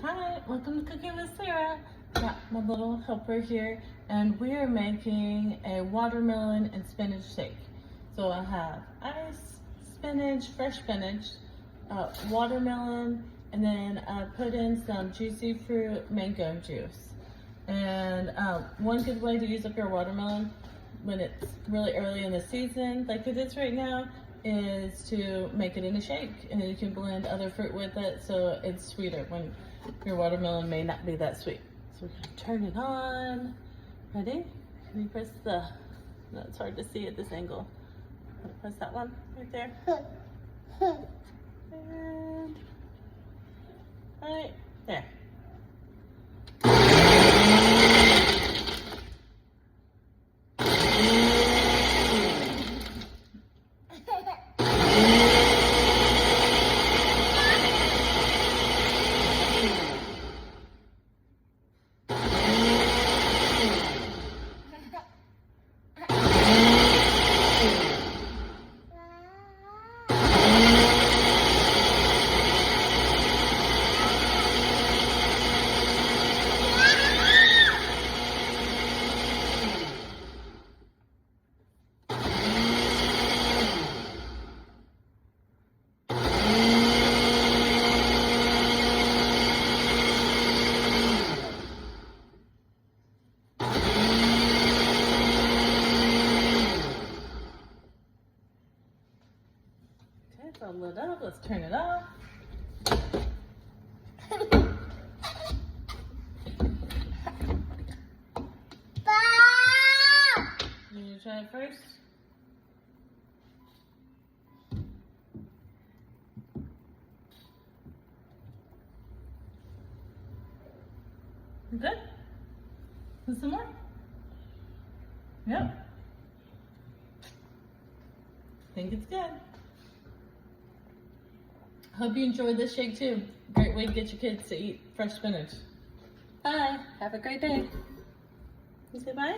Hi, welcome to Cooking with Sarah. Got my little helper here, and we are making a watermelon and spinach shake. So I have ice, spinach, fresh spinach, watermelon, and then I put in some juicy fruit mango juice. And one good way to use up your watermelon when it's really early in the season, like it is right now, is to make it in a shake, and then you can blend other fruit with it so it's sweeter when your watermelon may not be that sweet. So we're gonna turn it on. Ready? Can you press the, no, it's hard to see at this angle. Press that one right there. And right there. It's all lit up. Let's turn it off. You need to try it first? Good? Want some more? Yep. I think it's good. Hope you enjoyed this shake too. Great way to get your kids to eat fresh spinach. Bye. Have a great day. You say bye?